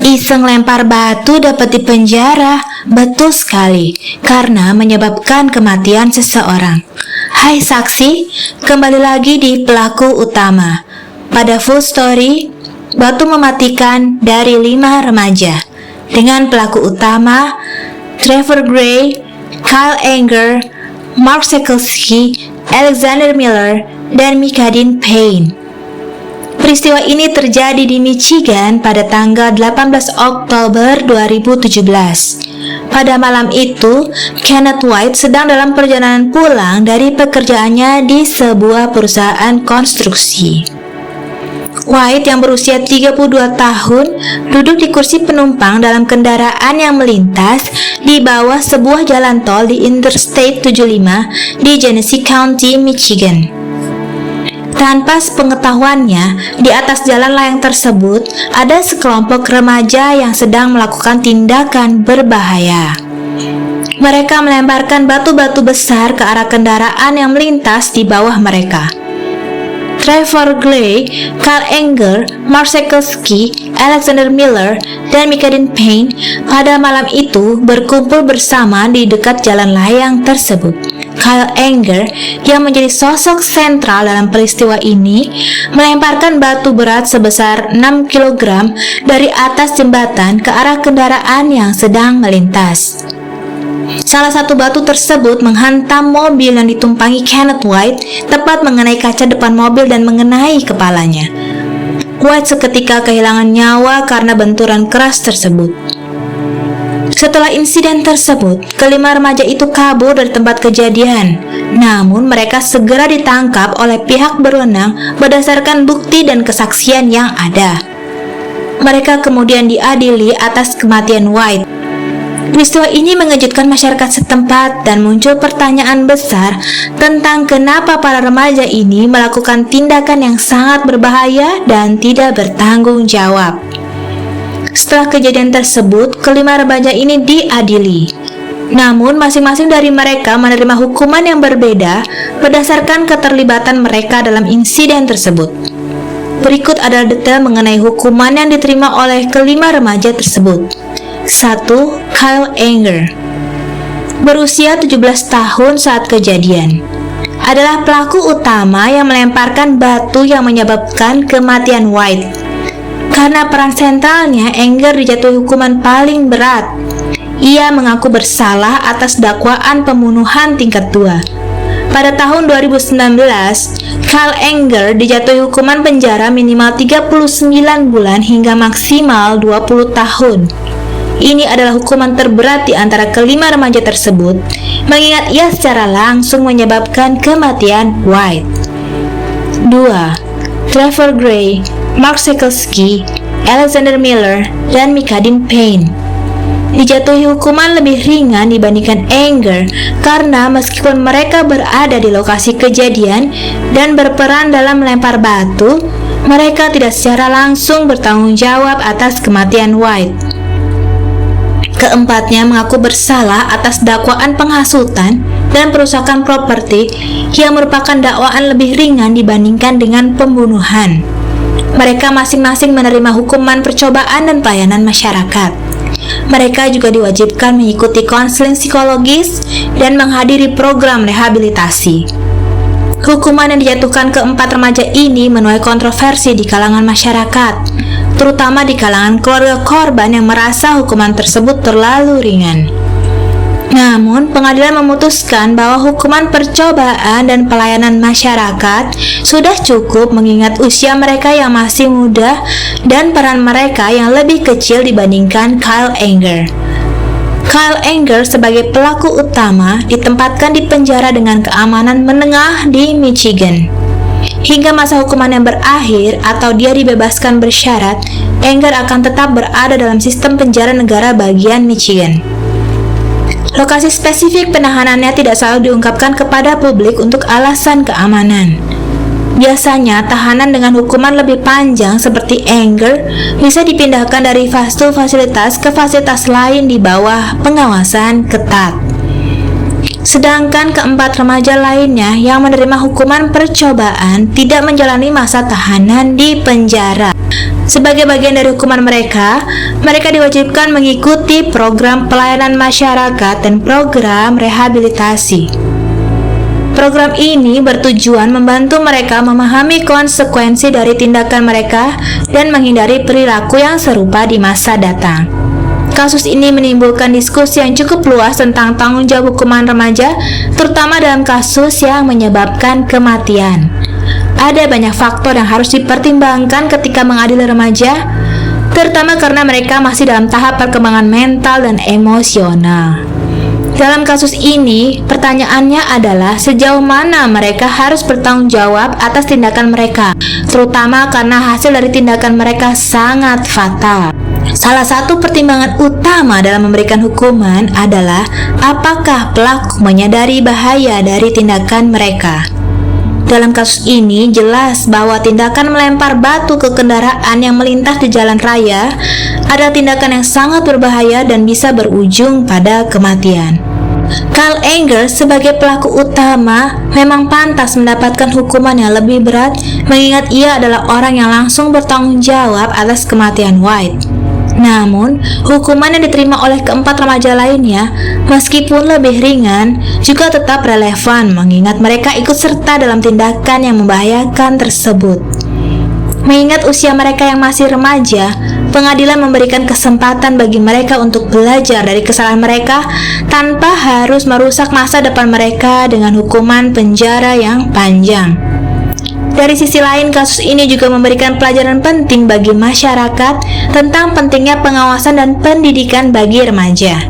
Iseng lempar batu dapat dipenjara. Betul sekali, karena menyebabkan kematian seseorang. Hai saksi, kembali lagi di pelaku utama. Pada full story, batu mematikan dari 5 remaja. Dengan pelaku utama, Trevor Gray, Kyle Anger, Mark Sekulski, Alexander Miller, dan Mikadin Payne. Peristiwa ini terjadi di Michigan pada tanggal 18 Oktober 2017. Pada malam itu, Kenneth White sedang dalam perjalanan pulang dari pekerjaannya di sebuah perusahaan konstruksi. White yang berusia 32 tahun duduk di kursi penumpang dalam kendaraan yang melintas di bawah sebuah jalan tol di Interstate 75 di Genesee County, Michigan. Tanpa sepengetahuannya, di atas jalan layang tersebut ada sekelompok remaja yang sedang melakukan tindakan berbahaya. Mereka melemparkan batu-batu besar ke arah kendaraan yang melintas di bawah mereka. Trevor Gray, Kyle Anger, Mark Sekulski, Alexander Miller, dan Mikadin Payne pada malam itu berkumpul bersama di dekat jalan layang tersebut. Kyle Anger, yang menjadi sosok sentral dalam peristiwa ini, melemparkan batu berat sebesar 6 kg dari atas jembatan ke arah kendaraan yang sedang melintas. Salah satu batu tersebut menghantam mobil yang ditumpangi Kenneth White, tepat mengenai kaca depan mobil dan mengenai kepalanya. White seketika kehilangan nyawa karena benturan keras tersebut. Setelah insiden tersebut, kelima remaja itu kabur dari tempat kejadian. Namun mereka segera ditangkap oleh pihak berwenang berdasarkan bukti dan kesaksian yang ada. Mereka kemudian diadili atas kematian White. Peristiwa ini mengejutkan masyarakat setempat dan muncul pertanyaan besar tentang kenapa para remaja ini melakukan tindakan yang sangat berbahaya dan tidak bertanggung jawab. Setelah kejadian tersebut, kelima remaja ini diadili. Namun, masing-masing dari mereka menerima hukuman yang berbeda berdasarkan keterlibatan mereka dalam insiden tersebut. Berikut adalah detail mengenai hukuman yang diterima oleh kelima remaja tersebut. 1. Kyle Anger, berusia 17 tahun saat kejadian, adalah pelaku utama yang melemparkan batu yang menyebabkan kematian White. Karena peran sentralnya, Anger dijatuhi hukuman paling berat. Ia mengaku bersalah atas dakwaan pembunuhan tingkat 2. Pada tahun 2019, Kyle Anger dijatuhi hukuman penjara minimal 39 bulan hingga maksimal 20 tahun. Ini adalah hukuman terberat di antara kelima remaja tersebut, mengingat ia secara langsung menyebabkan kematian White. 2. Trevor Gray, Mark Sekulski, Alexander Miller, dan Mikadin Payne dijatuhi hukuman lebih ringan dibandingkan Anger karena meskipun mereka berada di lokasi kejadian dan berperan dalam melempar batu, mereka tidak secara langsung bertanggung jawab atas kematian White. Keempatnya mengaku bersalah atas dakwaan penghasutan dan perusakan properti yang merupakan dakwaan lebih ringan dibandingkan dengan pembunuhan. Mereka masing-masing menerima hukuman percobaan dan pelayanan masyarakat. Mereka juga diwajibkan mengikuti konseling psikologis dan menghadiri program rehabilitasi. Hukuman yang dijatuhkan keempat remaja ini menuai kontroversi di kalangan masyarakat, terutama di kalangan keluarga korban yang merasa hukuman tersebut terlalu ringan. Namun, pengadilan memutuskan bahwa hukuman percobaan dan pelayanan masyarakat sudah cukup mengingat usia mereka yang masih muda dan peran mereka yang lebih kecil dibandingkan Kyle Anger. Kyle Anger sebagai pelaku utama ditempatkan di penjara dengan keamanan menengah di Michigan. Hingga masa hukuman yang berakhir atau dia dibebaskan bersyarat, Anger akan tetap berada dalam sistem penjara negara bagian Michigan. Lokasi spesifik penahanannya tidak selalu diungkapkan kepada publik untuk alasan keamanan. Biasanya, tahanan dengan hukuman lebih panjang seperti Anger bisa dipindahkan dari satu fasilitas ke fasilitas lain di bawah pengawasan ketat. Sedangkan keempat remaja lainnya yang menerima hukuman percobaan tidak menjalani masa tahanan di penjara. Sebagai bagian dari hukuman mereka diwajibkan mengikuti program pelayanan masyarakat dan program rehabilitasi. Program ini bertujuan membantu mereka memahami konsekuensi dari tindakan mereka dan menghindari perilaku yang serupa di masa datang. Kasus ini menimbulkan diskusi yang cukup luas tentang tanggung jawab hukuman remaja, terutama dalam kasus yang menyebabkan kematian. Ada banyak faktor yang harus dipertimbangkan ketika mengadili remaja, terutama karena mereka masih dalam tahap perkembangan mental dan emosional. Dalam kasus ini, pertanyaannya adalah sejauh mana mereka harus bertanggung jawab atas tindakan mereka, terutama karena hasil dari tindakan mereka sangat fatal. Salah satu pertimbangan utama dalam memberikan hukuman adalah apakah pelaku menyadari bahaya dari tindakan mereka. Dalam kasus ini jelas bahwa tindakan melempar batu ke kendaraan yang melintas di jalan raya adalah tindakan yang sangat berbahaya dan bisa berujung pada kematian. Karl Engels sebagai pelaku utama memang pantas mendapatkan hukuman yang lebih berat, mengingat ia adalah orang yang langsung bertanggung jawab atas kematian White. Namun, hukuman yang diterima oleh keempat remaja lainnya, meskipun lebih ringan, juga tetap relevan mengingat mereka ikut serta dalam tindakan yang membahayakan tersebut. Mengingat usia mereka yang masih remaja, pengadilan memberikan kesempatan bagi mereka untuk belajar dari kesalahan mereka tanpa harus merusak masa depan mereka dengan hukuman penjara yang panjang. Dari sisi lain, kasus ini juga memberikan pelajaran penting bagi masyarakat tentang pentingnya pengawasan dan pendidikan bagi remaja.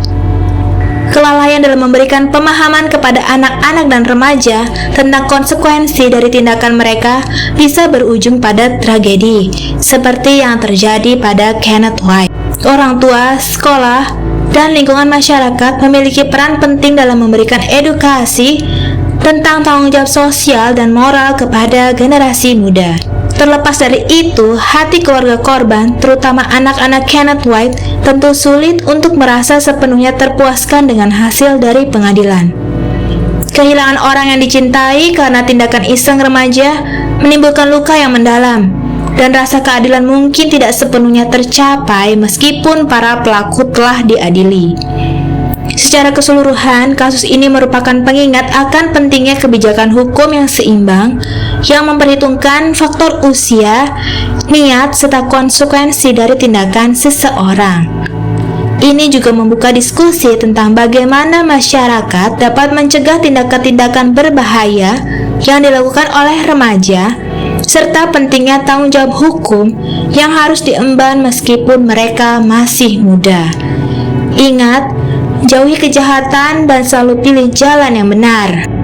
Kelalaian dalam memberikan pemahaman kepada anak-anak dan remaja tentang konsekuensi dari tindakan mereka bisa berujung pada tragedi, seperti yang terjadi pada Kenneth White. Orang tua, sekolah, dan lingkungan masyarakat memiliki peran penting dalam memberikan edukasi tentang tanggung jawab sosial dan moral kepada generasi muda. Terlepas dari itu, hati keluarga korban, terutama anak-anak Kenneth White, tentu sulit untuk merasa sepenuhnya terpuaskan dengan hasil dari pengadilan. Kehilangan orang yang dicintai karena tindakan iseng remaja menimbulkan luka yang mendalam, dan rasa keadilan mungkin tidak sepenuhnya tercapai meskipun para pelaku telah diadili. Secara keseluruhan, kasus ini merupakan pengingat akan pentingnya kebijakan hukum yang seimbang, yang memperhitungkan faktor usia, niat, serta konsekuensi dari tindakan seseorang. Ini juga membuka diskusi tentang bagaimana masyarakat dapat mencegah tindakan-tindakan berbahaya yang dilakukan oleh remaja, serta pentingnya tanggung jawab hukum yang harus diemban meskipun mereka masih muda. Ingat, jauhi kejahatan dan selalu pilih jalan yang benar.